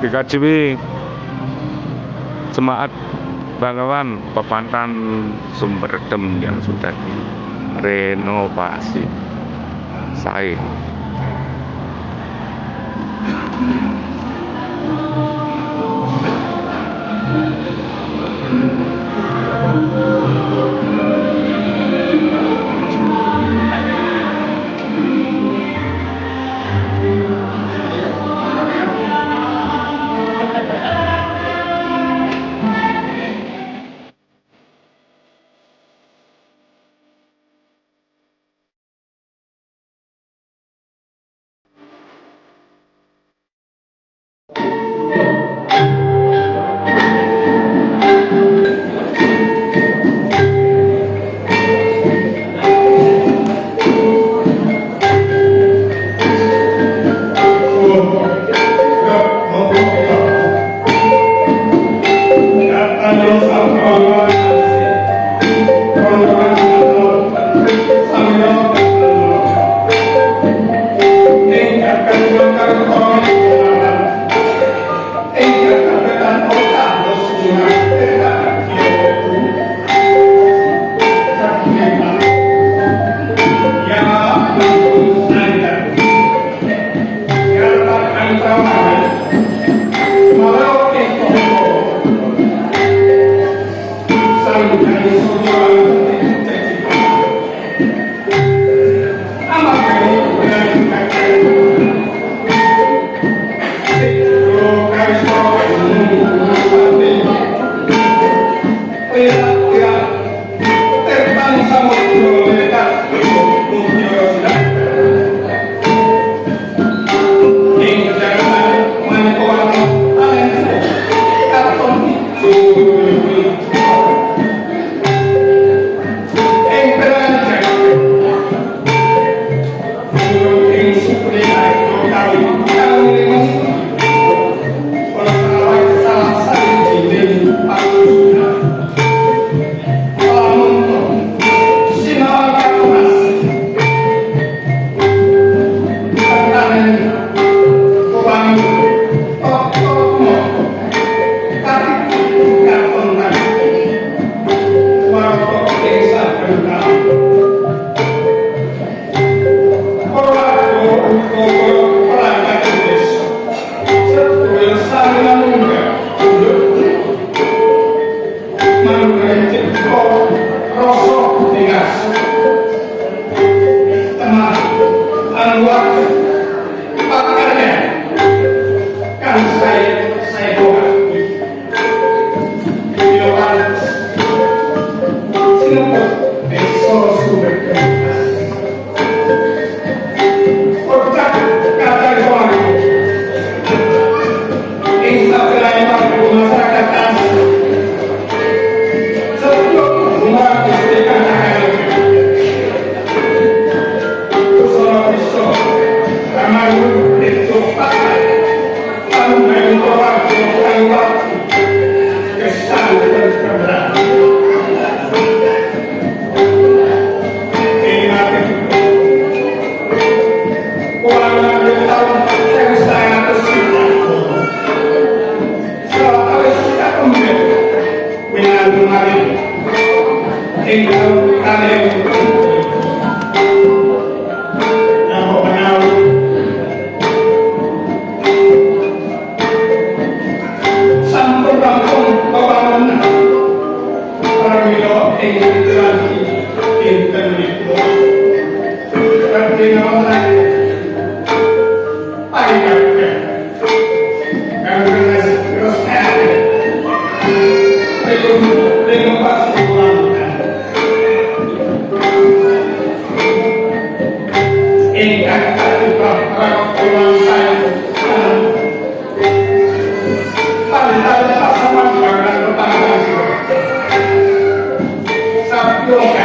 dikajiwi jemaat Bangkawan Pepantan Sumberdem yang sudah direnovasi. Saya Yo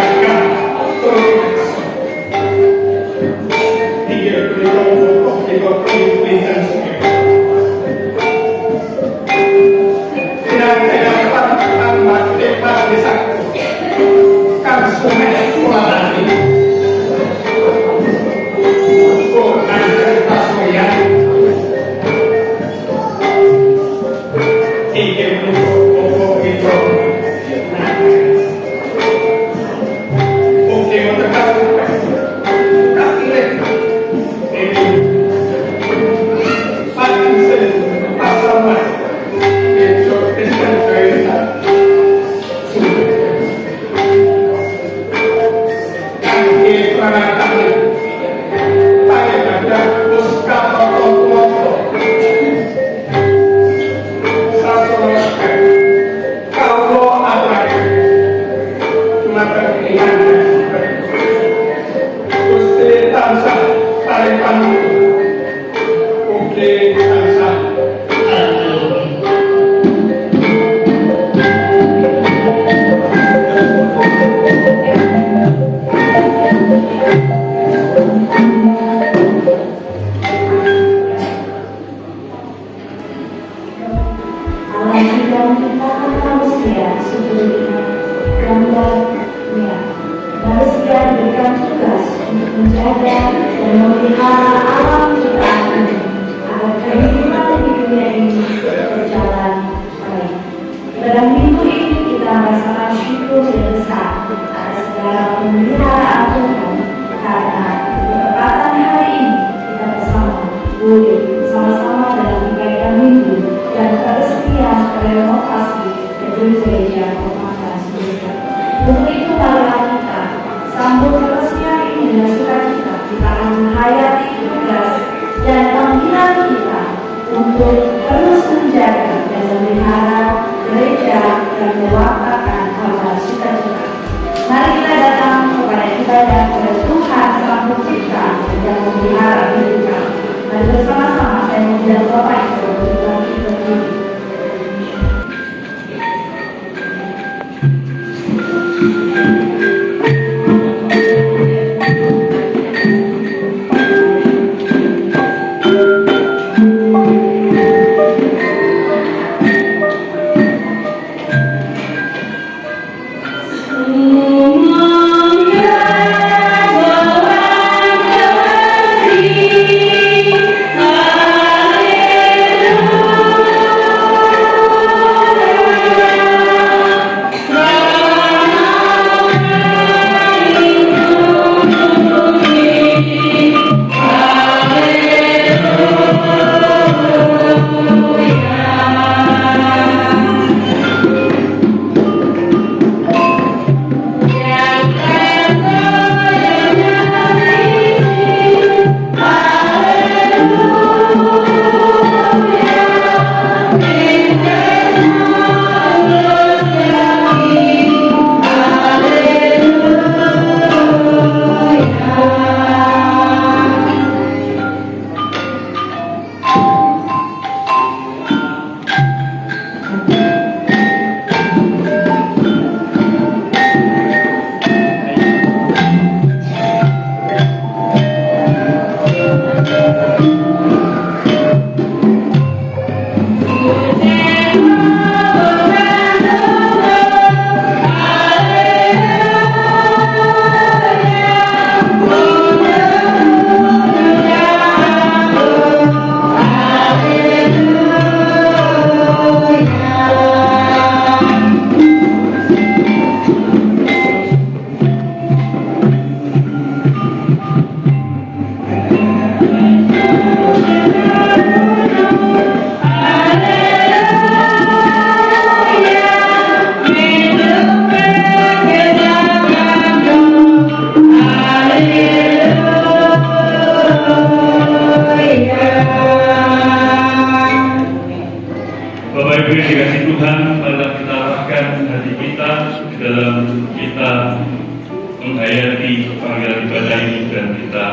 menghayati panggilan ibadah ini dan kita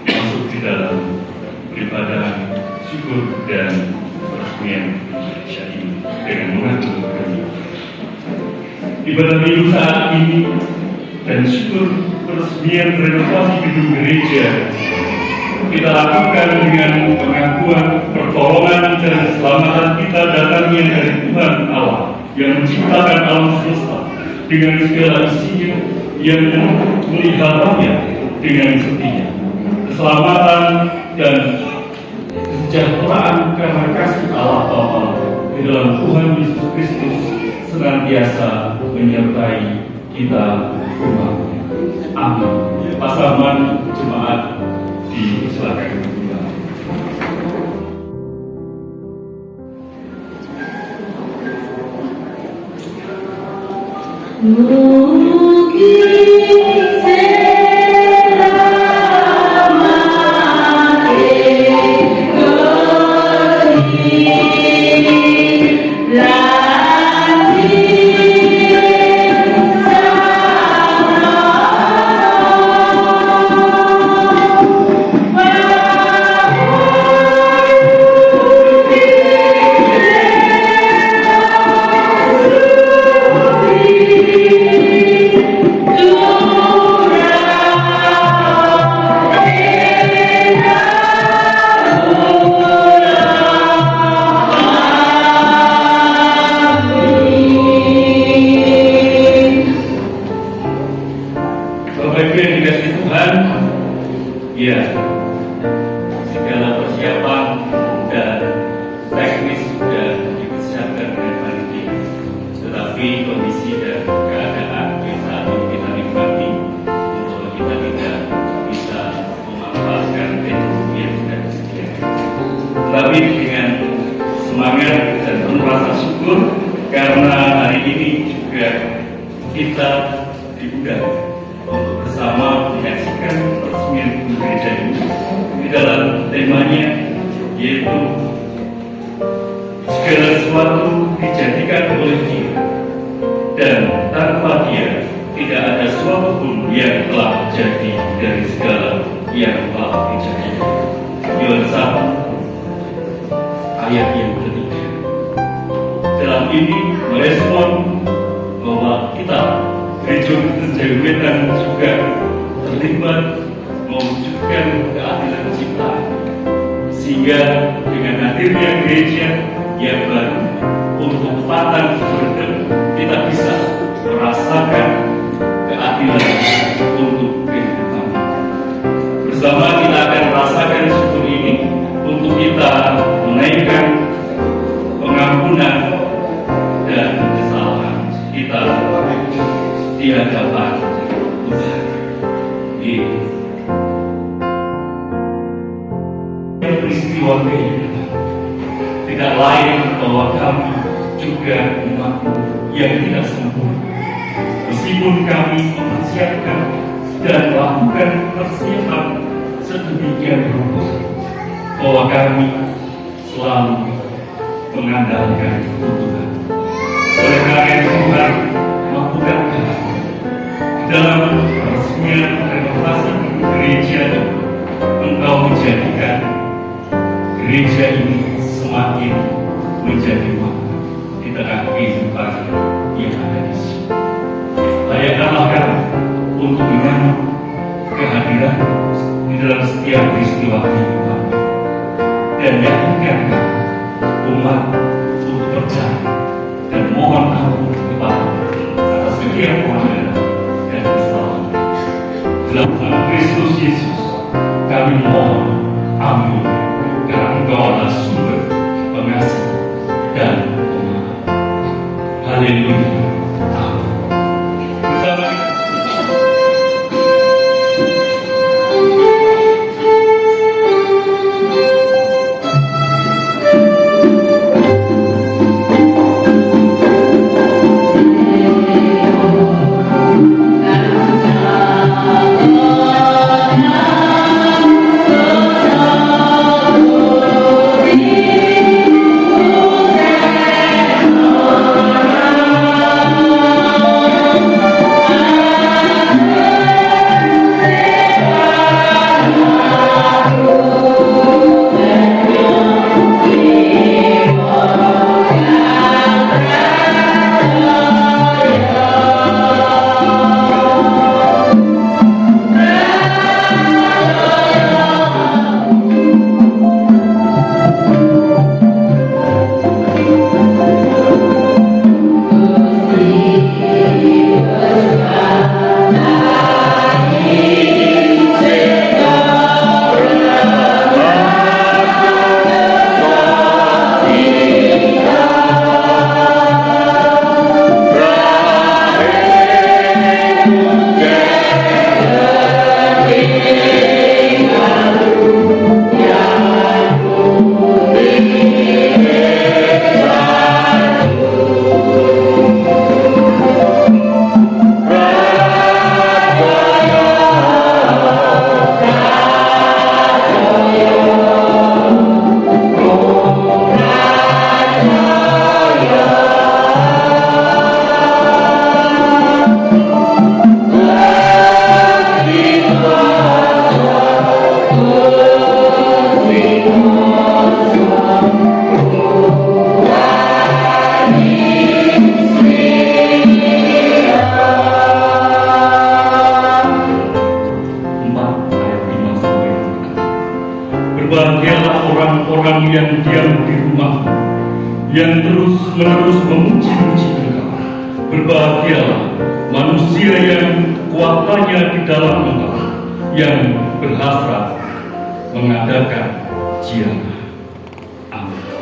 masuk di dalam beribadah syukur dan peresmian Indonesia ini dengan mengatur kami. Ibadah minggu saat ini dan syukur peresmian renovasi gedung gereja kita lakukan dengan pengakuan pertolongan dan keselamatan kita datangnya dari Tuhan Allah yang menciptakan alam semesta dengan segala isinya, yang meliharanya dengan setia. Keselamatan dan kesejahteraan karena kasih Allah Bapa di dalam Tuhan Yesus Kristus senantiasa menyertai kita umatnya. Amin. Pak Sarman, jemaat disilakan pulang. Ya, segala persiapan dan teknis sudah dipersiapkan dengan baik, tetapi kondisi dan keadaan saat ini kita nikmati untuk kita tidak bisa memanfaatkan teknologi yang sudah disediakan. Tetapi dengan semangat dan penuh rasa syukur karena hari ini juga kita diundang untuk bersama menyaksikan peresmian gereja ini di dalam temanya, yaitu segala sesuatu dijadikan oleh Dia dan tanpa Dia tidak ada sesuatu pun yang telah jadi dari segala yang telah dijadikan. Yohanes 1 ayat yang ketiga. Dalam ini merespon bahwa kita Gereja Kristen Wetan juga terlibat mewujudkan keadilan cipta, sehingga dengan hadirnya gereja yang baru untuk Patan Sumbertem kita bisa merasakan keadilan untuk kehidupan. Bersama kita akan merasakan syukur ini untuk kita menaikkan pengampunan dan kesalahan kita di hadapan Tuhan. Peristiwa kehidupan tidak lain bahwa kami juga umat yang tidak sempurna. Meskipun kami mempersiapkan dan melakukan persiapan sedemikian rupa, bahwa kami selalu mengandalkan Tuhan. Oleh karena Tuhan melakukan dalam peresmian renovasi gereja ini, Engkau menjadikan gereja ini semakin menjadi makna di tengah kehidupan yang ada di sini. Layakkanlah kami untuk menyambut kehadiran di dalam setiap peristiwa kehidupan dan yakinkan umat untuk percaya dan mohon ampun kepada atas setiap pelanggaran dan kesalahan. Dalam nama Kristus Yesus kami mohon, amin. Karena Engkau adalah sumber pengasih dan pemaaf. Haleluya. Amin. Bersama yang terus-menerus memuji-muji Engkau. Berbahagialah manusia yang kuatannya di dalam Engkau, yang berhasrat mengadakan jiana. Amin.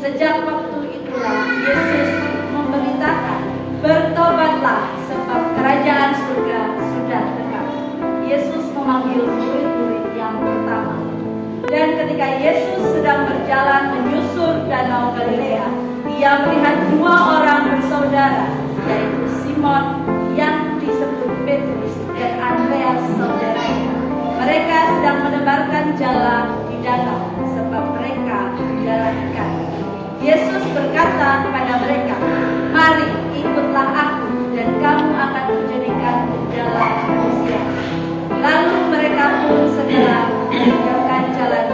Sejak waktu itulah Yesus memberitakan, bertobatlah sebab kerajaan surga sudah dekat. Yesus memanggil murid-murid yang pertama. Dan ketika Yesus sedang berjalan menyusur danau Galilea, ia melihat dua orang bersaudara, yaitu Simon yang disebut Petrus dan Andreas saudaranya. Mereka sedang menebarkan jala di danau sebab mereka berjalan kaki. Yesus berkata kepada mereka, "Mari ikutlah aku dan kamu akan kujadikan jala manusia." Lalu mereka pun segera meninggalkan jalan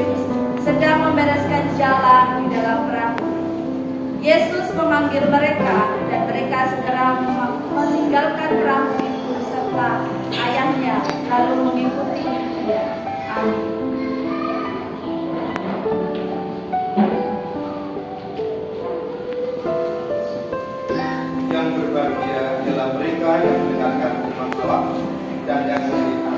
Petrus sedang membereskan jalan di dalam perahu. Yesus memanggil mereka dan mereka segera meninggalkan perahu itu serta ayahnya lalu mengikuti dia. Amin. Yang berbahagia ialah mereka yang mendengarkan firman Allah dan yang melihat.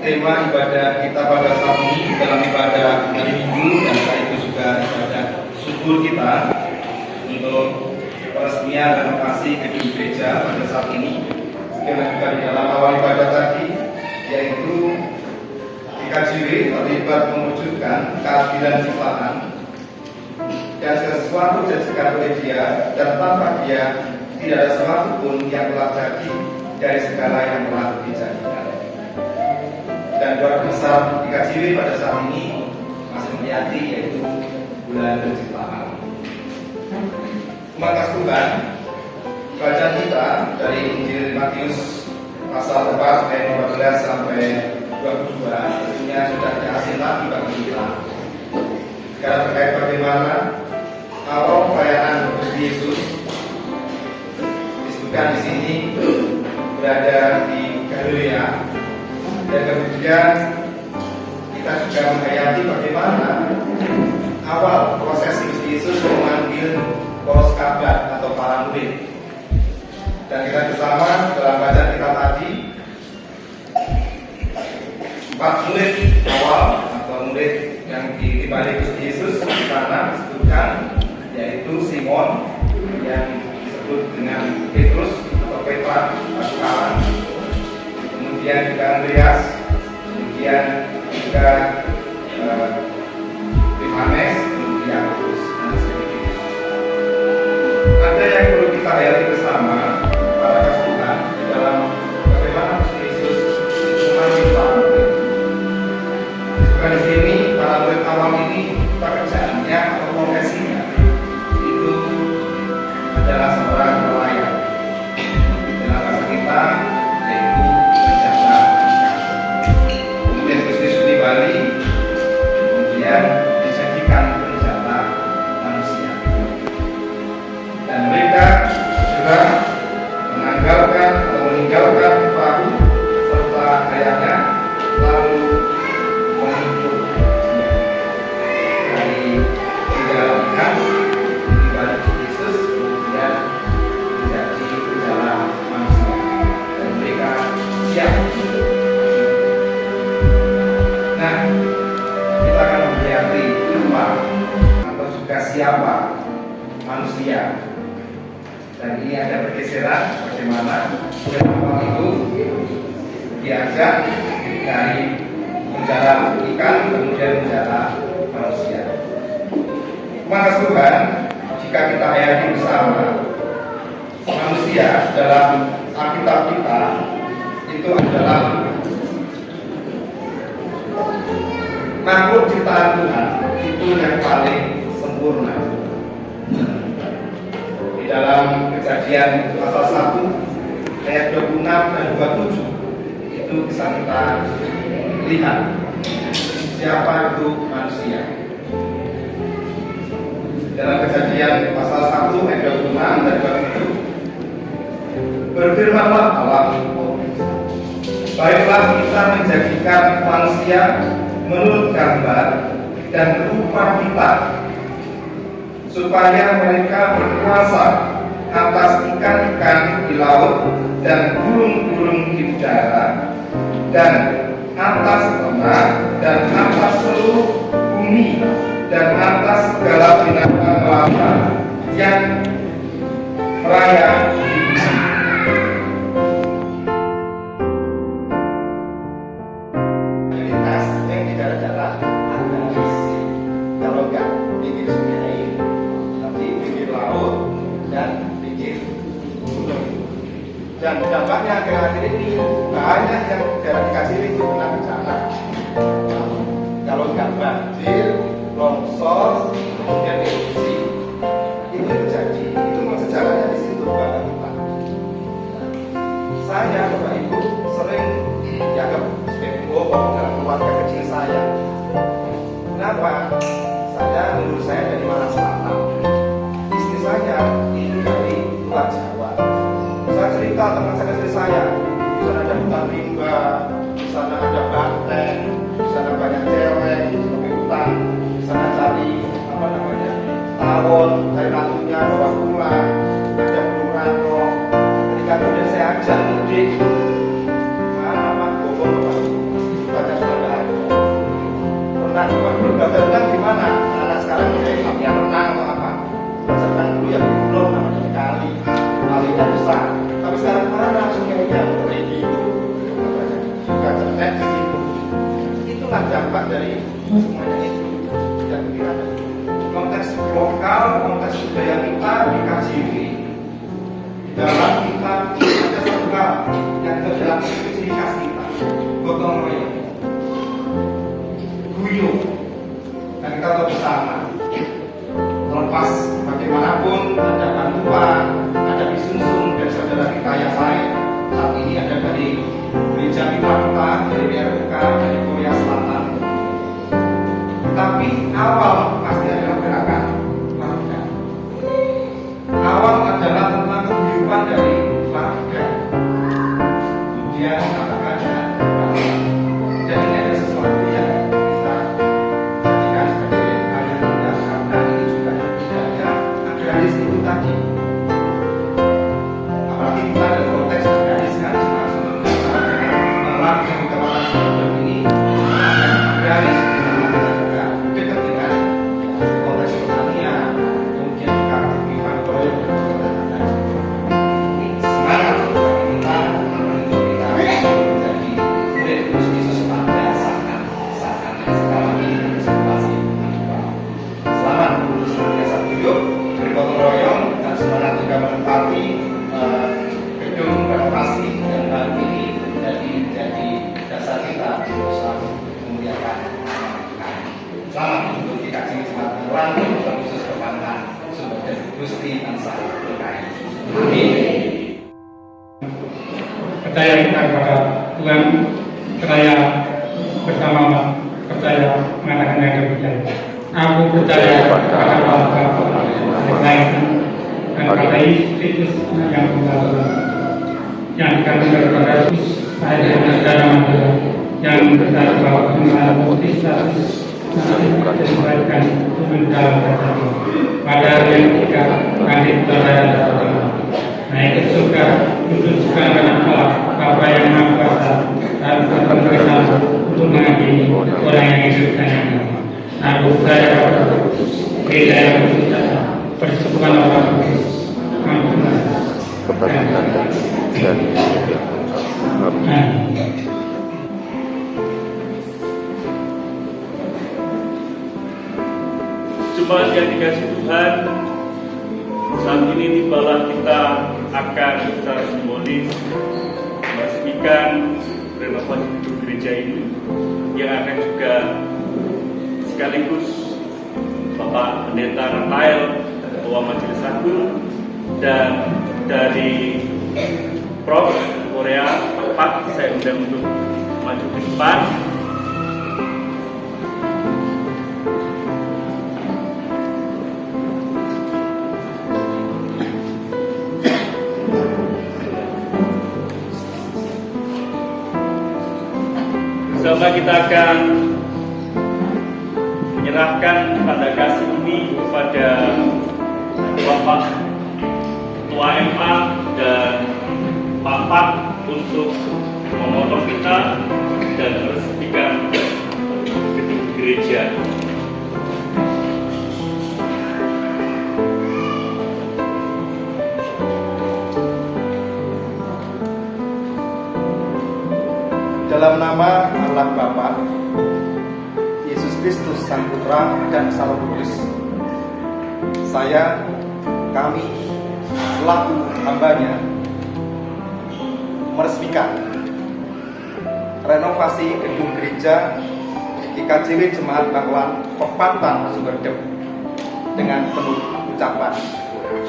Tema ibadah kita pada saat ini dalam ibadah hari Minggu dan saat itu juga ibadah syukur kita untuk peresmian renovasi gedung gereja pada saat ini. Sekiranya juga di dalam awal ibadah tadi, yaitu DKJW terlibat mewujudkan keadilan ciptaan dan segala sesuatu dijadikan oleh Dia, dan tanpa Dia tidak ada sesuatu pun yang telah jadi dari segala yang telah dijadikan. Dan doa besar DKJW pada saat ini masih meniati, yaitu bulan penciptaan. Maka Tuhan, bacaan kita dari Injil Matius pasal 4 ayat 15 sampai 22 tentunya sudah tidak asing lagi bagi kita. Sekarang terkait bagaimana awal perayaan Gusti Yesus disebutkan di sini berada di Galilea. Dan kemudian kita juga menghayati bagaimana awal proses Gusti Yesus memanggil para sahabat atau para murid. Dan kita bersama dalam bacaan kita tadi 4 murid awal atau murid yang ditimbali Gusti Yesus di sana disebutkan, yaitu Simon yang disebut dengan Petrus atau Petra Pascalan, kemudian juga Andreas, kemudian juga Yohanes, kemudian Yakobus dan sebagainya. Ada yang perlu kita hayati bersama para kasih Tuhan di dalam bagaimana Yesus itu memanggil para murid. Juga di sini para murid awal ini pekerjaannya atau profesinya itu adalah seorang pelayan. Dalam bahasa kita yaitu penjaga ikan. Kemudian Yesus di Bali, kemudian dijadikan penjata manusia. Dan mereka juga menanggalkan atau meninggalkan perahu serta kayanya, lalu menuntut dari penjara ikan di balik Yesus, kemudian menjadi penjara manusia. Dan mereka siap. Nah, kita akan melihat siapa atau juga siapa manusia. Dan ini ada pergeseran bagaimana orang itu diajak dari penjara ikan kemudian penjara manusia. Maka Tuhan, jika kita hayati bersama, manusia dalam Alkitab kita itu adalah makhluk ciptaan Tuhan itu yang paling sempurna. Di dalam Kejadian pasal 1 ayat 26 dan 27 itu bisa kita lihat siapa itu manusia. Dalam Kejadian pasal 1 ayat 26 dan 27, berfirmanlah Allah, baiklah kita menjadikan manusia menurut gambar dan rupa kita, supaya mereka berkuasa atas ikan-ikan di laut dan burung-burung di udara dan atas tanah dan atas seluruh bumi dan atas segala binatang lautan yang merayap di bumi. Aktivitas yang di darat-darat agraris, kalau enggak pinggir sungai, tapi pinggir laut dan pinggir gunung. Dan dampaknya akhir-akhir ini banyak yang daerah dikasih itu kena bencana. Kalau enggak banjir, longsor, kemudian erupsi, itu terjadi. Itu sejarahnya di situ Bapak kita. Saya Bapak Ibu sering dianggap sebagai bohong dalam keluarga kecil saya. Kenapa? Menurut saya dari Malang Selatan. Istri saya itu dari luar Jawa. Saya cerita teman istri saya, di sana ada hutan rimba, di sana ada banteng, di sana banyak cewek, seperti hutan, di sana cari tawon, cari ratunya, bawa pulang, ada burung rano. Ketika kemudian saya ajak mudik, apa bohong Bapak, baca sudah nggak ada. Renang di mana? Anak sekarang mulai latihan renang atau apa? Renang dulu ya belum namanya kali, kalinya besar. Tapi sekarang mana sungainya ready? Juga cerdas di situ. Itulah dampak dari semuanya itu. Tidak kira konteks lokal, konteks budaya kita dikaji ini. Di dalam kita ada satu hal yang terdalam ciri khas kita, gotong royong, guyup. Dan kita tahu bersama, terlepas bagaimanapun ada bantuan, ada disungsung dari saudara kita yang lain. Saat ini ada dari gereja mitra kita, dari BRUK, dari Korea Selatan. Tapi awal pasti adalah gerakan warga. Awal adalah tentang kehidupan dari warga. Kemudian katakan Tuhan, saya bersama percaya mengatakan yang demikian. Aku percaya pada Allah lain dan pada Yesus yang tunggal yang dikandung dari Yesus, saya dengan segala manusia yang berkata bahwa Tuhan putih status nanti diberikan turun dalam kerajaan. Pada hari yang ketiga, kami berada bersama naik ke surga, duduk sekarang kanan Allah, Bapa yang Maha Kuasa, dan berkenan untuk mengampuni orang yang hidup dan yang mati. Aku percaya pada gereja yang bersih, persekutuan orang kudus, ampunan dan Jemaat yang dikasih Tuhan, saat ini tibalah kita akan secara simbolis meresmikan renovasi gedung gereja ini, yang akan juga sekaligus Bapak Pendeta Rafael, Ketua Majelis Agung, dan dari Prof. Korea Pak, saya undang untuk maju ke depan. Bersama kita akan menyerahkan tanda kasih ini kepada Bapak Ketua MA dan Pak untuk memotong kita dan meresmikan gedung gereja. Dalam nama Allah Bapa, Yesus Kristus Sang Putra dan Sang Roh Kudus, kami selaku hambanya meresmikan renovasi gedung gereja GKJW Jemaat Bangkalan Pepatan Sumberjep dengan penuh ucapan syukur.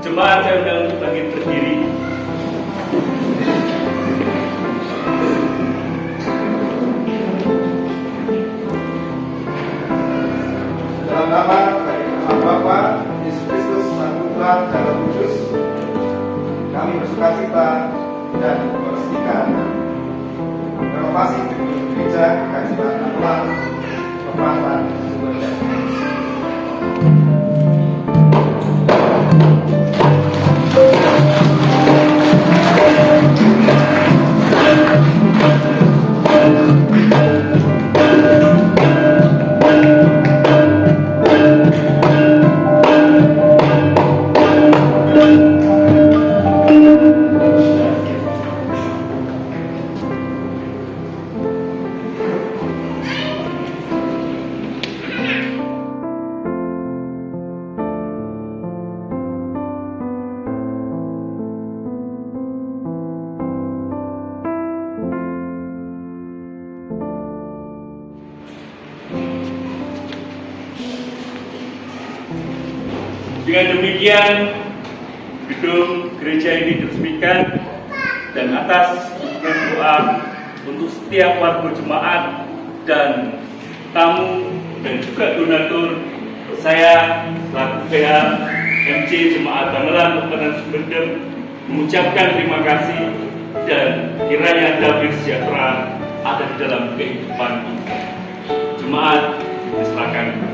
Jemaat saya undang untuk bangkit berdiri. Dalam nama Bapa, Yesus Kristus, Sang Putra dan Roh Kudus, kami bersukacita dan meresmikan renovasi gedung gereja GKJW Bangkalan Pepatan Sumberjep. Dengan demikian, gedung gereja ini diresmikan, dan atas dukungan doa untuk setiap warga jemaat dan tamu dan juga donatur, saya selaku PH MC Jemaat Bangkalan Pepatan Sumberjep mengucapkan terima kasih, dan kiranya damai sejahtera ada di dalam kehidupan kita. Jemaat diserahkan kembali.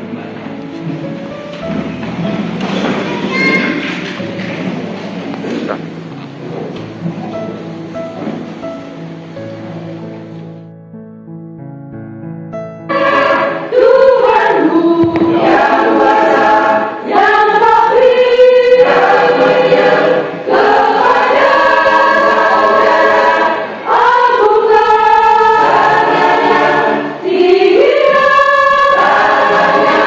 Agung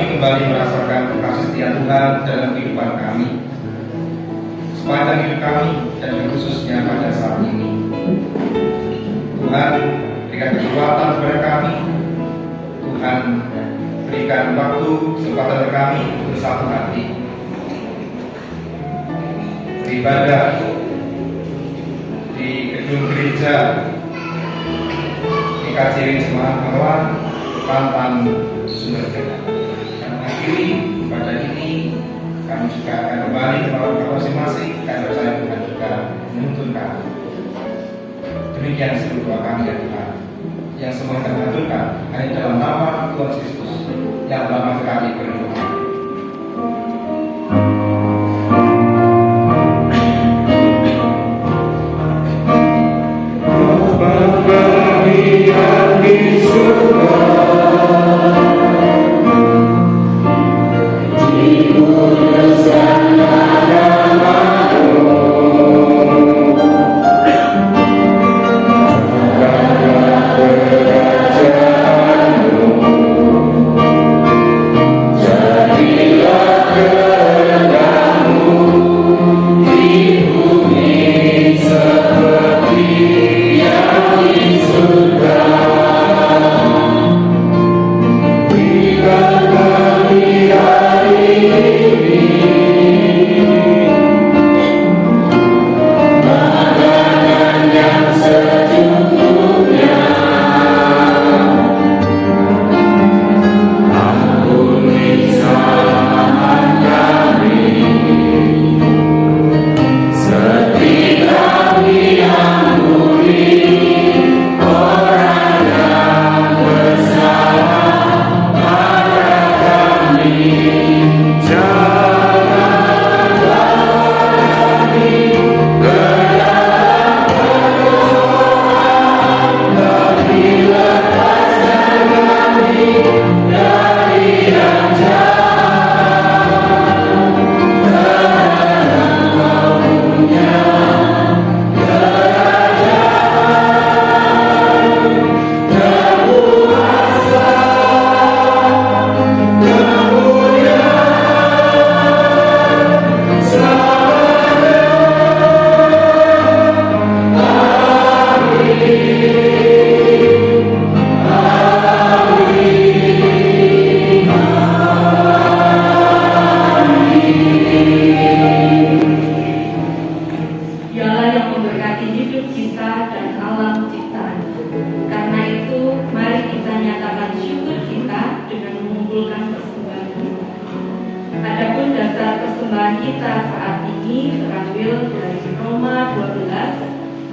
kembali merasakan kasih setia Tuhan dalam kehidupan kami, sepanjang hidup kami dan khususnya pada saat ini. Tuhan berikan kekuatan kepada kami. Tuhan berikan waktu kesempatan kami untuk satu hati beribadah di gedung gereja di Kaciring Semarang Kawan Pantan Sumberjaya. Dan akhiri pada ini kami juga akan kembali ke tempat masing-masing karena percaya Tuhan juga menuntun kami. Demikian seluruh doa kami ya Tuhan, yang semua kami aturkan hanya dalam nama Tuhan Kristus yang lama sekali berdoa.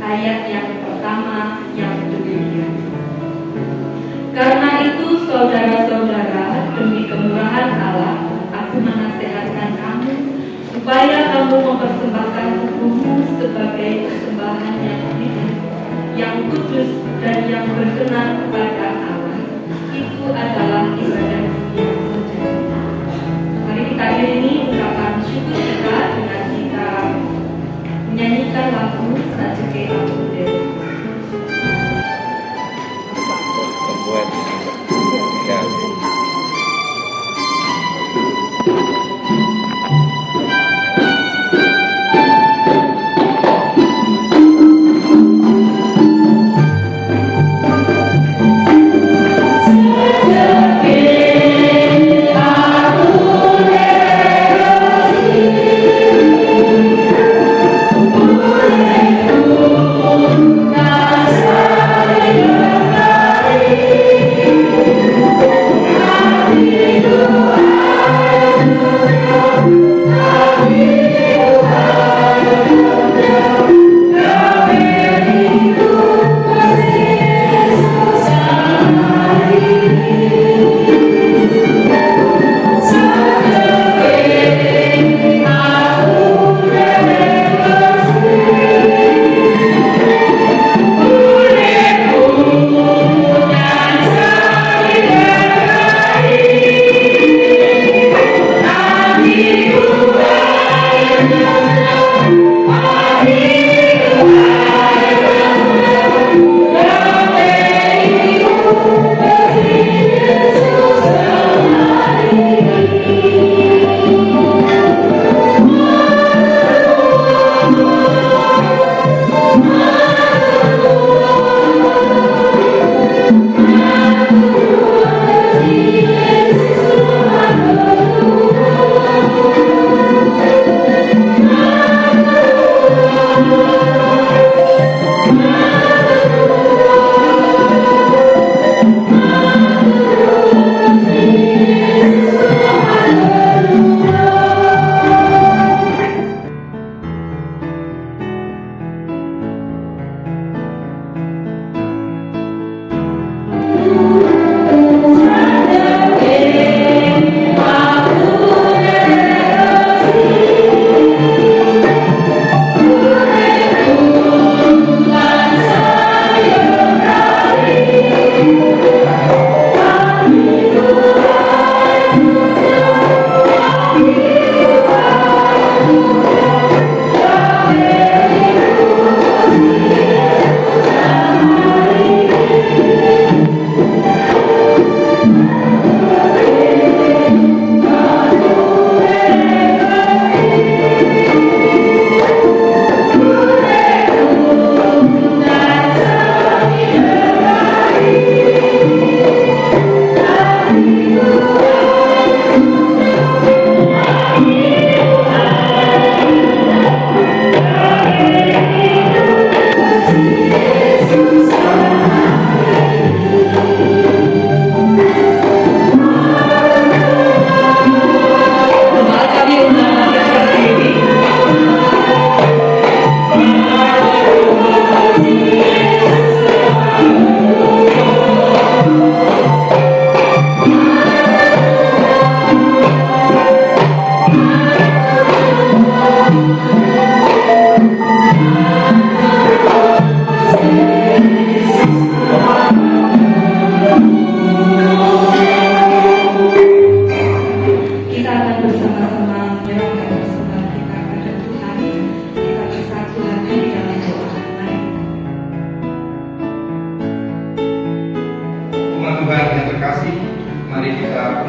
ayat yang pertama yang demikian. Karena itu saudara-saudara, demi kemurahan Allah, aku menasihatkan kamu supaya kamu mempersembahkan tubuhmu sebagai persembahan yang hidup, yang kudus dan yang berkenan kepada Allah. Itu adalah ibadah yang sejati. Mari kita iringi ungkapan syukur kita dengan kita menyanyikan lagu Sajeke Aku Dewi. Thank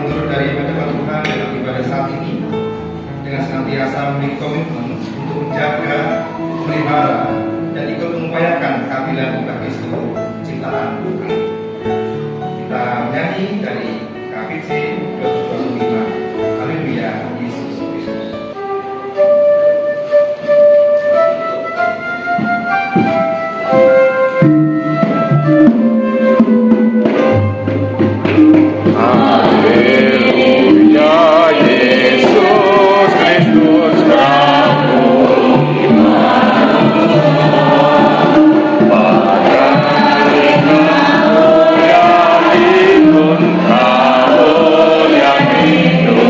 menurut daripada Tuhan dalam ibadah saat ini dengan senantiasa memiliki komitmen untuk menjaga, memelihara, dan ikut mengupayakan kehamilan umat Kristus ciptaan Tuhan. Kita menyanyi dari KPC 205. Haleluya, Yesus Kristus. Haleluya, Yesus Kristus Rabu pada kamu yang ikut kamu yang hidup.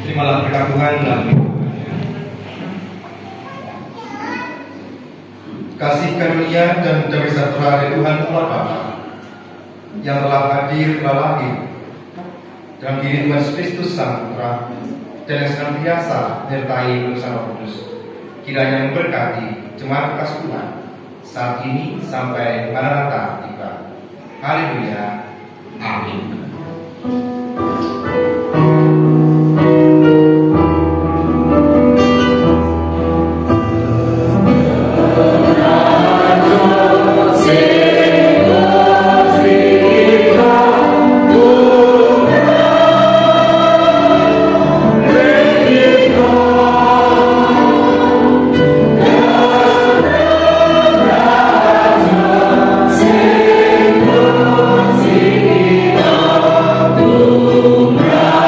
Terimalah berkat Tuhan melalui kasih karunia dan damai sejahtera dari Tuhan Allah Bapa yang telah hadir telah lahir dalam diri Tuhan Yesus Kristus Sang Putra dan yang senantiasa menyertai bersama Kudus, kiranya memberkati jemaat kasih Tuhan saat ini sampai Maranatha tiba. Haleluya. Amin. Terima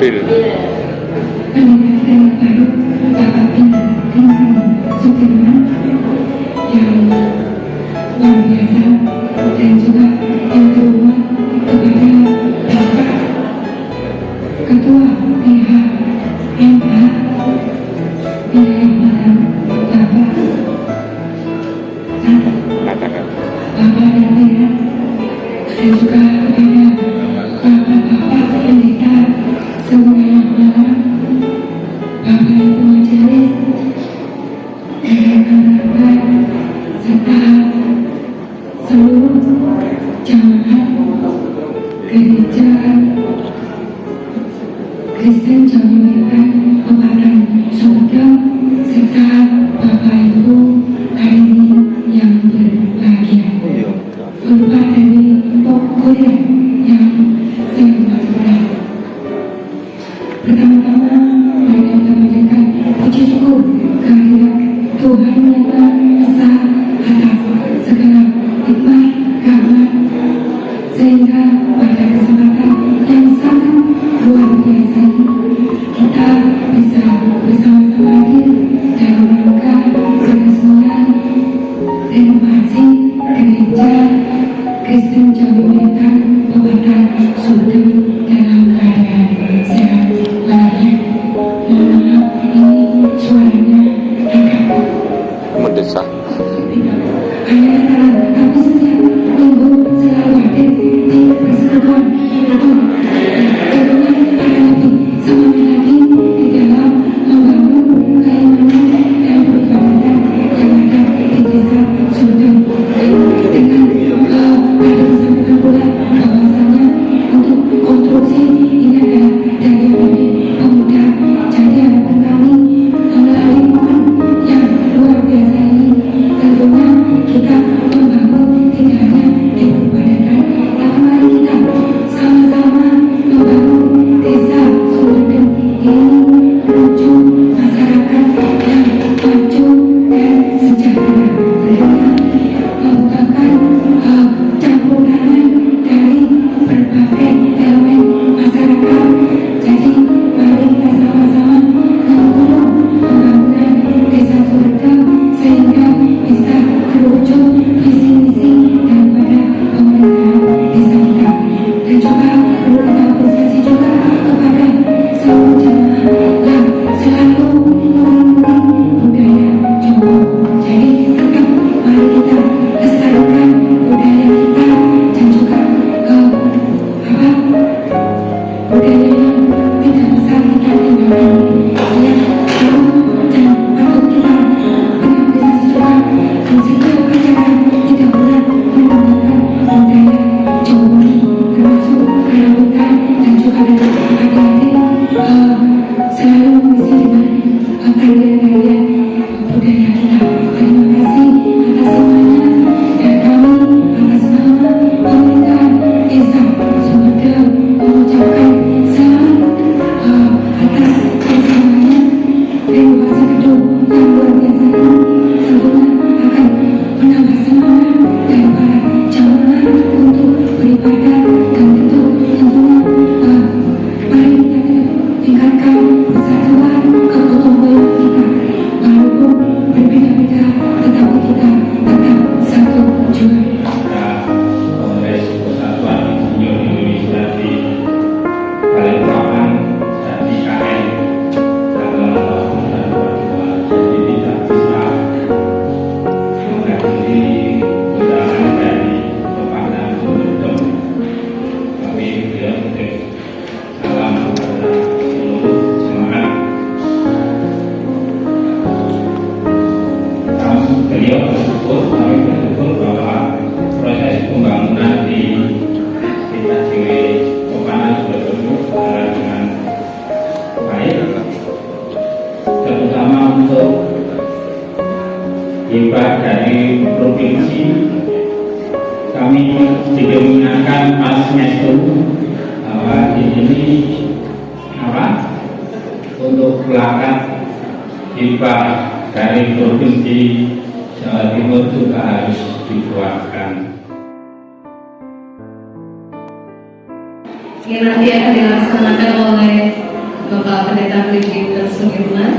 Bill. Pendidikan baru dapat dengan Sudirman yang luar biasa dan juga yang terhormat kepada Bapak Ketua pihak MA Wilayah Padang Bapak Daerah dan juga kepada Bapak Pendeta sewilayah Malang, Bapak Ibu Majelis, rekan-rekan serta seluruh jamaah gereja Kristen Jawa Wetan Kabupaten Sumedang serta Bapak Ibu hadirin yang berbahagia. Berupa dari kuliah yang saya hormati. Pertama-tama mari kita panjatkan puji syukur kehadirat Tuhan yang Maha Esa atas segala nikmat rahmat sehingga pada kesempatan yang sangat luar biasa ini kita bisa bersama-sama hadir dalam rangka peresmian renovasi gereja Kristen Jawa Wetan Kabupaten Sumedang dalam keadaan sehat walafiat. Mohon maaf ini suaranya agak Mendesak. hanya karena kami setiap minggu selalu hadir di persekutuan atau tentunya akan lebih semangat lagi di dalam membangun keimanan dan peribadatan yang ada di desa Sumedang dengan pada disampaikan pula bahwasanya untuk konstruksi ini adalah dari pemuda. Jadi harapan kami melalui momen yang luar biasa ini tentunya kita membangun tidak hanya di peribadatan, tapi mari kita sama-sama membangun desa Sumedang ini menuju masyarakat yang maju dan sejahtera. Tentunya membukakan campur tangan dari berbagai elemen masyarakat. Jadi mari kita sama-sama mendukung pembangunan desa Sumedang sehingga bisa terwujud visi misi daripada pemerintahan desa kita. Dan juga perlu kita apresiasi juga kepada seluruh jamaah yang selalu mengurangi budaya Jawa. Jadi tetap mari kita lestarikan budaya kita dan juga budaya yang tidak bisa kita tinggalkan. Yang perlu dan patut kita apresiasi juga dan setiap acara tidak pernah meninggalkan budaya Jawa, termasuk karawitan dan juga dari adik-adik selalu mengisi dengan tarian-tarian budaya kita. Terima kasih atas semuanya dan kami atas nama pemerintahan desa Sumedang mengucapkan selamat atas semuanya. Renovasi gedung yang luar biasa ini tentunya akan menambah semangat dari para jamaah untuk beribadah dan tentunya mari kita tingkatkan persatuan kegotong-royongan kita walaupun berbeda-beda tetapi kita tetap satu tujuan. Kongres Persatuan Insinyur Indonesia di Balikpapan dan IKN tanggal 22 jadi tidak bisa menghadiri undangan dari Kabupaten Sumedang. Kami beliau titip salam kepada seluruh jemaat. Beliau bersyukur bahwa proses pembangunan di desa Ciwe Kabupaten Sumedang berjalan dengan baik, terutama untuk hibah dari provinsi. Kami didominankan Mas Mestu bahwa di sini untuk pelakat hibah dari provinsi Jawa Timur juga harus dibuatkan. yang nanti akan dilaksanakan oleh Bapak Pendeta Brigjen Sudirman.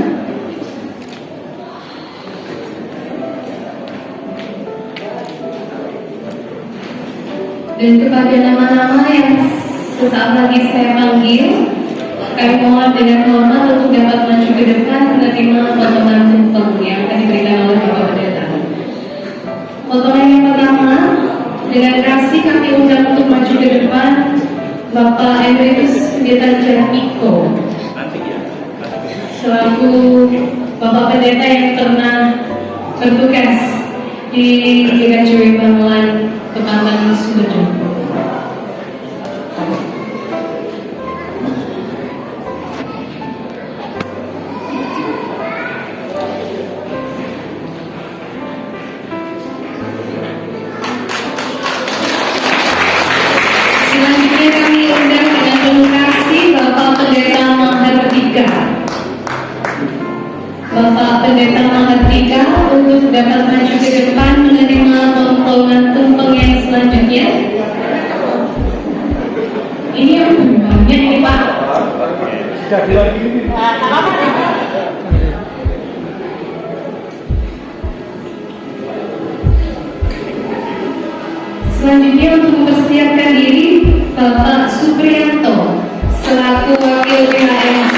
Dan kepada nama-nama yang sesaat lagi saya panggil, kami mohon dengan hormat untuk dapat maju ke depan menerima potongan tumpeng yang akan diberikan oleh Bapak Pendeta. Potongan yang pertama, dengan kasih kami undang untuk maju ke depan Bapak Emeritus Pendeta Janiko, selaku Bapak Pendeta yang pernah bertugas di GKJ Pamulan Kecamatan Sumberjo. Selanjutnya kami undang dengan penuh kasih Bapak Pendeta Mahardika. Bapak Pendeta Mahardika untuk dapat maju ke depan menerima potongan tumpeng yang selanjutnya. Ini yang banyak ini Pak. Selanjutnya untuk mempersiapkan diri Bapak Supriyanto selaku Wakil BHMC.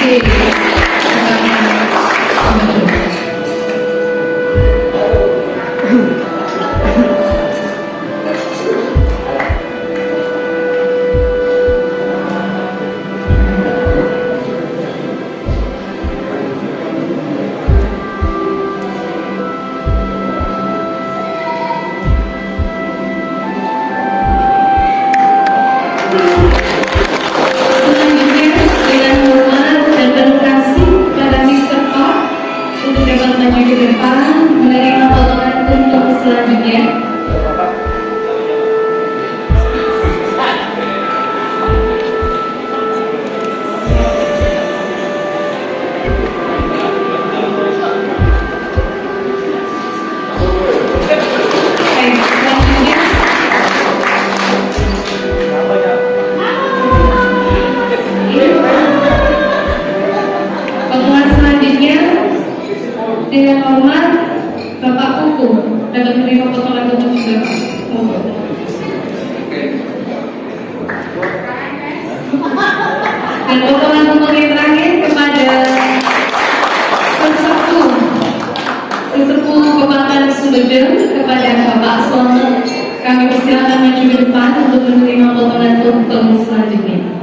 Dengan hormat, Bapak Kuku dapat menerima potongan tumpeng juga. Dan potongan tumpeng yang terakhir kepada sesepuh Kecamatan Sumberjo, kepada Bapak Slamet, kami persilakan maju ke depan untuk menerima potongan tumpeng selanjutnya.